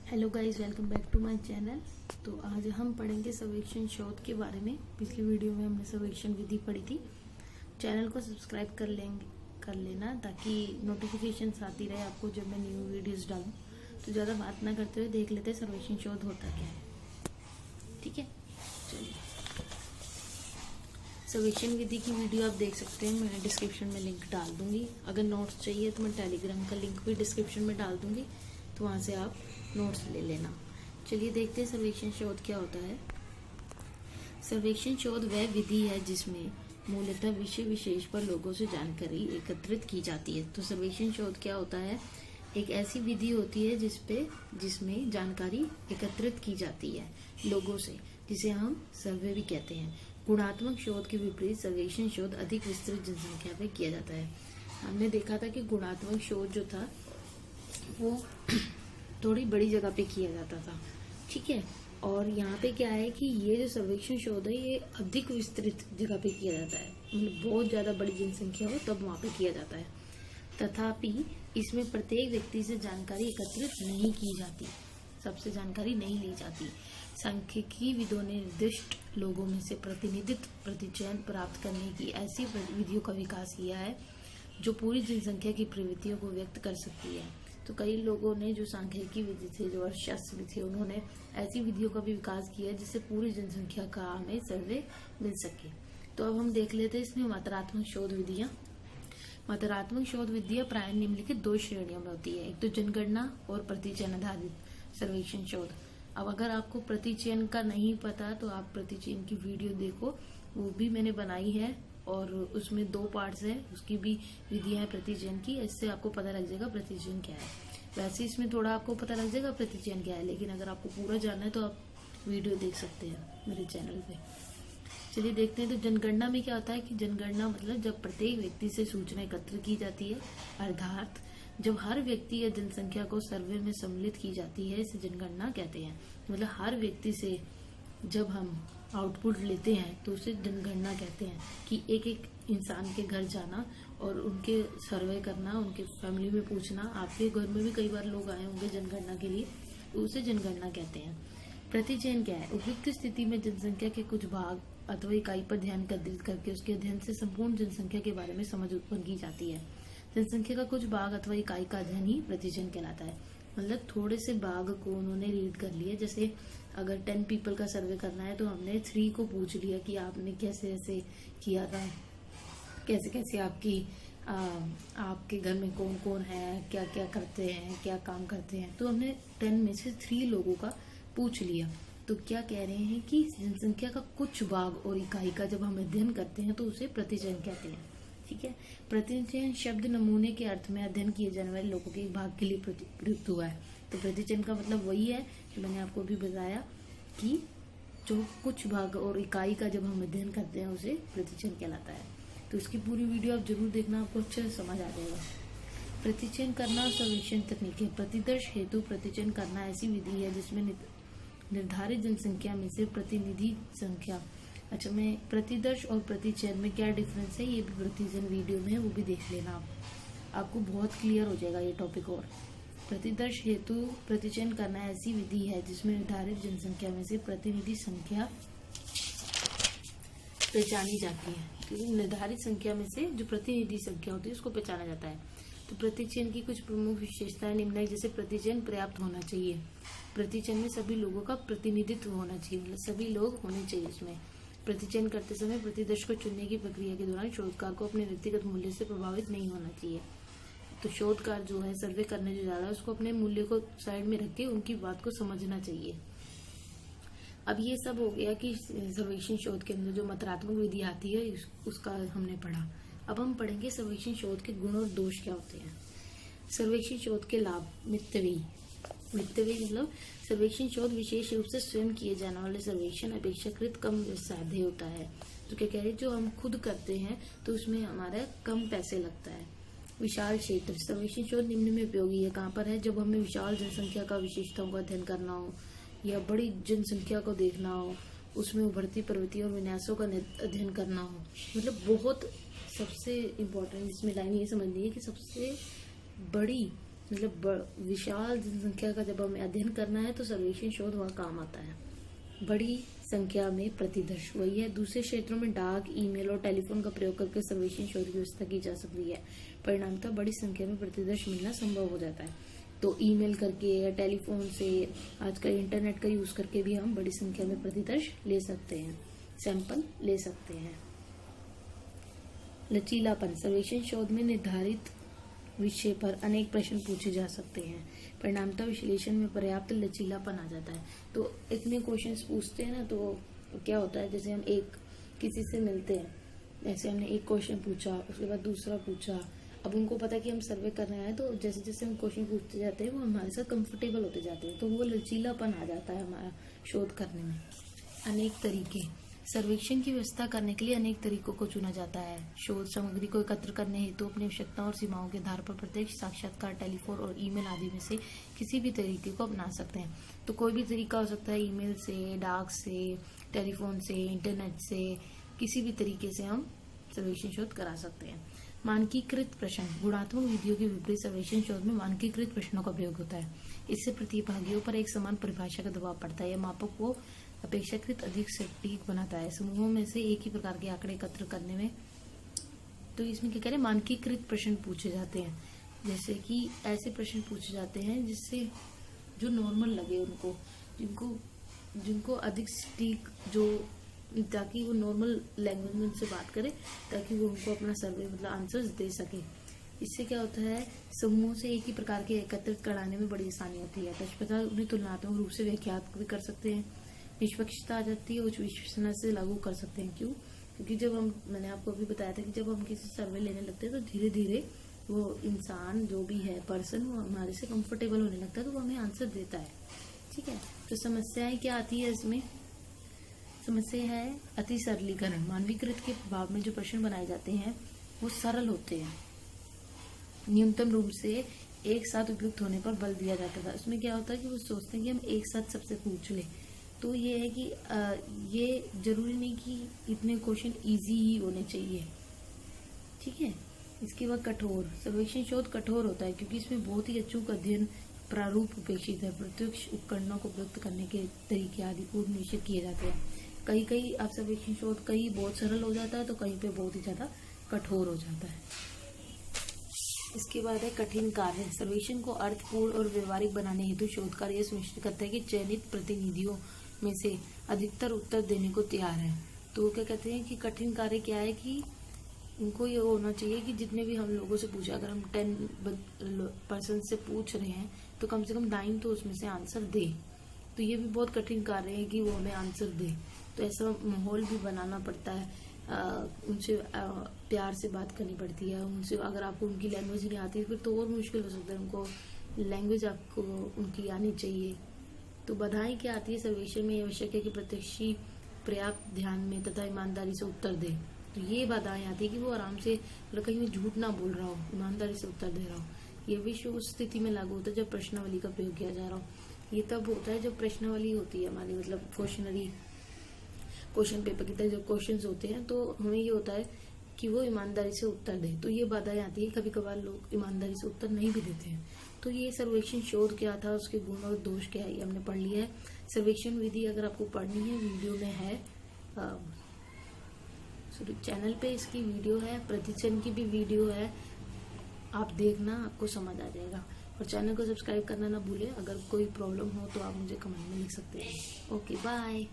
Hello guys, welcome back to my channel. तो आज हम पढ़ेंगे सर्वेक्षण शोध के बारे में। पिछली वीडियो में हमने सर्वेक्षण विधि पढ़ी थी। चैनल को सब्सक्राइब कर लेना ताकि नोटिफिकेशंस आती रहे आपको जब मैं न्यू वीडियोस डालूं। तो ज़्यादा बात ना करते हुए देख लेते हैं सर्वेक्षण शोध होता क्या है। ठीक है, चलिए। सर्वेक्षण विधि की वीडियो आप देख सकते हैं, मैं डिस्क्रिप्शन में लिंक डाल दूंगी। अगर नोट्स चाहिए तो मैं टेलीग्राम का लिंक भी डिस्क्रिप्शन में डाल दूंगी, तो वहाँ से आप नोट्स ले लेना। चलिए देखते हैं सर्वेक्षण शोध क्या होता है। सर्वेक्षण शोध वह विधि है जिसमें मूलतः विषय विशेष पर लोगों से जानकारी एकत्रित की जाती है। तो सर्वेक्षण शोध क्या होता है? एक ऐसी विधि होती है जिसमें जानकारी एकत्रित की जाती है लोगों से, जिसे हम सर्वे भी कहते हैं। गुणात्मक शोध के विपरीत सर्वेक्षण शोध अधिक विस्तृत जनसंख्या पे किया जाता है। हमने देखा था कि गुणात्मक शोध जो था वो थोड़ी बड़ी जगह पे किया जाता था, ठीक है। और यहाँ पे क्या है कि ये जो सर्वेक्षण शोध है ये अधिक विस्तृत जगह पे किया जाता है, मतलब बहुत ज्यादा बड़ी जनसंख्या हो तब वहाँ पे किया जाता है। तथापि इसमें प्रत्येक व्यक्ति से जानकारी एकत्रित नहीं की जाती, सबसे जानकारी नहीं ली जाती। सांख्यिकी विदों ने निर्दिष्ट लोगों में से प्रतिनिधित्व प्रतिचयन प्राप्त करने की ऐसी विधियों का विकास किया है जो पूरी जनसंख्या की प्रवृत्तियों को व्यक्त कर सकती है। तो कई लोगों ने जो सांख्यिकी विधि थे, जो अर्थशास्त्र थे, उन्होंने ऐसी विधियों का भी विकास किया जिससे पूरी जनसंख्या का हमें सर्वे मिल सके। तो अब हम देख लेते हैं इसमें मात्रात्मक शोध विधियां। मात्रात्मक शोध विधियां प्राय निम्नलिखित दो श्रेणियों में होती है, एक तो जनगणना और प्रतिचयन आधारित सर्वेक्षण शोध। अब अगर आपको प्रतिचयन का नहीं पता तो आप प्रतिचयन की वीडियो देखो, वो भी मैंने बनाई है और उसमें 2 पार्ट्स है, उसकी भी विधियां है प्रतिचयन की। इससे आपको पता लग जाएगा प्रतिचयन क्या है। वैसे इसमें थोड़ा आपको पता लग जाएगा प्रतिचयन क्या है, लेकिन अगर आपको पूरा जानना है तो आप वीडियो देख सकते हैं मेरे चैनल पे। चलिए देखते हैं। तो जनगणना में क्या होता है कि जनगणना मतलब जब प्रत्येक व्यक्ति से सूचना एकत्र की जाती है, अर्थात जब हर व्यक्ति या जनसंख्या को सर्वे में सम्मिलित की जाती है, इसे जनगणना कहते हैं। मतलब हर व्यक्ति से जब हम आउटपुट लेते हैं तो उसे जनगणना कहते हैं। कि एक एक इंसान के घर जाना और उनके सर्वे करना, उनके फैमिली में पूछना, आपके घर में भी कई बार लोग आए होंगे जनगणना के लिए, तो उसे जनगणना कहते हैं। प्रतिचयन क्या है? उपयुक्त स्थिति में जनसंख्या के कुछ भाग अथवा इकाई पर ध्यान केंद्रित करके उसके अध्ययन से संपूर्ण जनसंख्या के बारे में समझ उत्पन्न की जाती है। जनसंख्या का कुछ भाग अथवा इकाई का अध्ययन ही प्रतिचयन कहलाता है। मतलब थोड़े से भाग को उन्होंने रीड कर लिया। जैसे अगर 10 पीपल का सर्वे करना है तो हमने 3 को पूछ लिया कि आपने कैसे ऐसे किया था, कैसे कैसे आपके घर में कौन कौन है, क्या क्या करते हैं, क्या काम करते हैं। तो हमने 10 में से 3 लोगों का पूछ लिया। तो क्या कह रहे हैं कि जनसंख्या का कुछ भाग और इकाई का जब हम अध्ययन करते हैं तो उसे प्रतिचयन कहते हैं, ठीक है। प्रतिचयन शब्द नमूने के अर्थ में अध्ययन किए जाने वाले लोगों के एक भाग के लिए प्रयुक्त हुआ है। तो प्रतिचयन का मतलब वही है कि मैंने आपको अभी बताया कि जो कुछ भाग और इकाई का जब हम अध्ययन करते हैं उसे प्रतिचयन कहलाता है। तो इसकी पूरी वीडियो आप जरूर देखना, आपको अच्छे से समझ आ जाएगा। प्रतिचयन करना और सर्वेक्षण तकनीकें। प्रतिदर्श हेतु प्रतिचयन करना ऐसी विधि है जिसमें निर्धारित जनसंख्या में से प्रतिनिधि संख्या। अच्छा, मैं प्रतिदर्श और प्रतिचयन में क्या डिफरेंस है ये भी प्रतिचयन वीडियो में है, वो भी देख लेना आप, आपको बहुत क्लियर हो जाएगा ये टॉपिक। और प्रतिदर्श हेतु प्रतिचयन करना ऐसी विधि है जिसमें निर्धारित जनसंख्या में से प्रतिनिधि संख्या पहचानी जाती है। क्योंकि निर्धारित संख्या में से जो प्रतिनिधि संख्या होती है उसको पहचाना जाता है। तो प्रतिचयन की कुछ प्रमुख विशेषताएं निम्न है। जैसे प्रतिचयन पर्याप्त होना चाहिए। प्रतिचयन में सभी लोगों का प्रतिनिधित्व होना चाहिए, मतलब सभी लोग होने चाहिए इसमें। प्रतिचयन करते समय प्रतिदर्श को चुनने की प्रक्रिया के दौरान शोधकार को अपने व्यक्तिगत मूल्य से प्रभावित नहीं होना चाहिए। तो शोधकार जो है सर्वे करने जो जा रहा है उसको अपने मूल्य को साइड में रख के उनकी बात को समझना चाहिए। अब ये सब हो गया कि सर्वेक्षण शोध के अंदर जो मात्रात्मक विधि आती है उसका हमने पढ़ा। अब हम पढ़ेंगे सर्वेक्षण शोध के गुण और दोष क्या होते हैं। सर्वेक्षण शोध के लाभ। मितव्ययी मतलब सर्वेक्षण शोध विशेष रूप से स्वयं किए जाने वाले सर्वेक्षण अपेक्षाकृत कम साध्य होता है। तो क्या कह रहे हैं, जो हम खुद करते हैं तो उसमें हमारा कम पैसे लगता है। विशाल क्षेत्र। सर्वेक्षण शोध निम्न में उपयोगी है। कहाँ पर है? जब हमें विशाल जनसंख्या का विशेषताओं का अध्ययन करना हो या बड़ी जनसंख्या को देखना हो, उसमें उभरती प्रवृत्ति और विन्यासों का अध्ययन करना हो। मतलब बहुत सबसे इम्पोर्टेंट इसमें लाइन ये समझनी है कि सबसे बड़ी मतलब विशाल जनसंख्या का जब हमें अध्ययन करना है तो सर्वेक्षण शोध वहाँ काम आता है। बड़ी संख्या में प्रतिदर्श वही है। दूसरे क्षेत्रों में डाक, ईमेल और टेलीफोन का प्रयोग करके सर्वेक्षण शोध की व्यवस्था की जा सकती है। परिणामतः बड़ी संख्या में प्रतिदर्श मिलना संभव हो जाता है। तो ईमेल करके या टेलीफोन से, आजकल इंटरनेट का यूज करके भी हम बड़ी संख्या में प्रतिदर्श ले सकते हैं, सैंपल ले सकते हैं। लचीलापन सर्वेक्षण शोध में निर्धारित विषय पर अनेक प्रश्न पूछे जा सकते हैं। परिणामतः विश्लेषण में पर्याप्त लचीलापन आ जाता है। तो इतने क्वेश्चंस पूछते हैं ना, तो क्या होता है, जैसे हम एक किसी से मिलते हैं, जैसे हमने एक क्वेश्चन पूछा, उसके बाद दूसरा पूछा, अब उनको पता है कि हम सर्वे कर रहे हैं, तो जैसे जैसे हम क्वेश्चन पूछते जाते हैं वो हमारे साथ कंफर्टेबल होते जाते हैं, तो वो लचीलापन आ जाता है हमारा शोध करने में। अनेक तरीके सर्वेक्षण की व्यवस्था करने के लिए अनेक तरीकों को चुना जाता है। शोध सामग्री को एकत्र करने हेतु अपनी आवश्यकताओं और सीमाओं के आधार पर प्रत्यक्ष, साक्षात्कार, टेलीफोन और ईमेल आदि में से किसी भी तरीके को अपना सकते हैं। तो कोई भी तरीका हो सकता है, ईमेल से, डाक से, टेलीफोन से, इंटरनेट से, किसी भी तरीके से हम सर्वेक्षण शोध करा सकते हैं। मानकीकृत प्रश्न गुणात्मक विधियों के विपरीत सर्वेक्षण शोध में मानकीकृत प्रश्नों का प्रयोग होता है। इससे प्रतिभागियों पर एक समान परिभाषा का दबाव पड़ता है। यह मापक को अपेक्षाकृत अधिक सटीक बनाता है समूहों में से एक ही प्रकार के आंकड़े एकत्र करने में। तो इसमें क्या कह रहे हैं, मानकीकृत प्रश्न पूछे जाते हैं, जैसे कि ऐसे प्रश्न पूछे जाते हैं जिससे जो नॉर्मल लगे उनको, जिनको अधिक सटीक, जो ताकि वो नॉर्मल लैंग्वेज में उनसे बात करे, ताकि वो उनको अपना सर्वे मतलब आंसर्स दे सके। इससे क्या होता है, समूहों से एक ही प्रकार के एकत्रित कराने में बड़ी आसानी होती है। तत्पश्चात उन्हें तुलनात्मक रूप से व्याख्यात भी कर सकते हैं। निष्पक्षता आ जाती है, उच्च विश्वसनीयता से लागू कर सकते हैं। क्यों? क्योंकि जब मैंने आपको अभी बताया था कि जब हम किसी सर्वे लेने लगते हैं तो धीरे धीरे वो इंसान जो भी है, पर्सन, वो हमारे से कंफर्टेबल होने लगता है, तो वो हमें आंसर देता है। ठीक है, तो समस्याएं क्या आती है इसमें? समस्या है अति सरलीकरण। मानवीकृत के प्रभाव में जो प्रश्न बनाए जाते हैं वो सरल होते हैं। न्यूनतम रूप से एक साथ उपयुक्त होने पर बल दिया जाता था। उसमें क्या होता है कि वो सोचते हैं कि हम एक साथ सबसे पूछ ले। तो ये है कि ये जरूरी नहीं कि इतने क्वेश्चन इजी ही होने चाहिए। ठीक है, इसके बाद कठोर सर्वेक्षण शोध कठोर होता है क्योंकि इसमें बहुत ही अचूक अध्ययन प्रारूप अपेक्षित है। प्रत्यक्ष उपकरणों को उपयुक्त करने के तरीके आदि पूर्व निश्चित किए जाते हैं। कहीं आप सर्वेक्षण शोध कहीं बहुत सरल हो जाता है तो कहीं पे बहुत ही ज्यादा कठोर हो जाता है। इसके बाद है कठिन कार्य। सर्वेक्षण को अर्थपूर्ण और व्यवहारिक बनाने हेतु शोधकार यह सुनिश्चित करता है कि चयनित प्रतिनिधियों में से अधिकतर उत्तर देने को तैयार है। तो क्या कहते हैं कि कठिन कार्य क्या है कि इनको ये होना चाहिए कि जितने भी हम लोगों से पूछा, अगर हम 10 पर्सन से पूछ रहे हैं तो कम से कम 9 तो उसमें से आंसर दे। तो ये भी बहुत कठिन कार्य है कि वो हमें आंसर दे। तो ऐसा माहौल भी बनाना पड़ता है, उनसे प्यार से बात करनी पड़ती है। उनसे अगर आपको उनकी लैंग्वेज नहीं आती फिर तो और मुश्किल हो सकता है। उनको लैंग्वेज आपको उनकी आनी चाहिए। तो बाधाएं क्या आती है सर्वेक्षण में? आवश्यक है कि प्रत्याशी पर्याप्त ध्यान में तथा ईमानदारी से उत्तर दे। तो ये बाधाएं आती है कि वो आराम से, मतलब कहीं भी झूठ ना बोल रहा हो, ईमानदारी से उत्तर दे रहा हो। ये विषय उस स्थिति में लागू होता है जब प्रश्नावली का प्रयोग किया जा रहा हो। ये तब होता है जब प्रश्नावली होती है हमारी, मतलब क्वेश्चन पेपर की तरह जो क्वेश्चंस होते हैं, तो हमें ये होता है कि वो ईमानदारी से उत्तर दे। तो ये बाधाएं आती है। कभी कभार लोग ईमानदारी से उत्तर नहीं भी देते हैं। तो ये सर्वेक्षण शोध क्या था, उसके गुण और दोष क्या है, ये हमने पढ़ लिया है। सर्वेक्षण विधि अगर आपको पढ़नी है, वीडियो में है, चैनल पे इसकी वीडियो है, प्रतिचन की भी वीडियो है, आप देखना, आपको समझ आ जाएगा। और चैनल को सब्सक्राइब करना ना भूलें। अगर कोई प्रॉब्लम हो तो आप मुझे कमेंट में लिख सकते हैं। Okay, bye.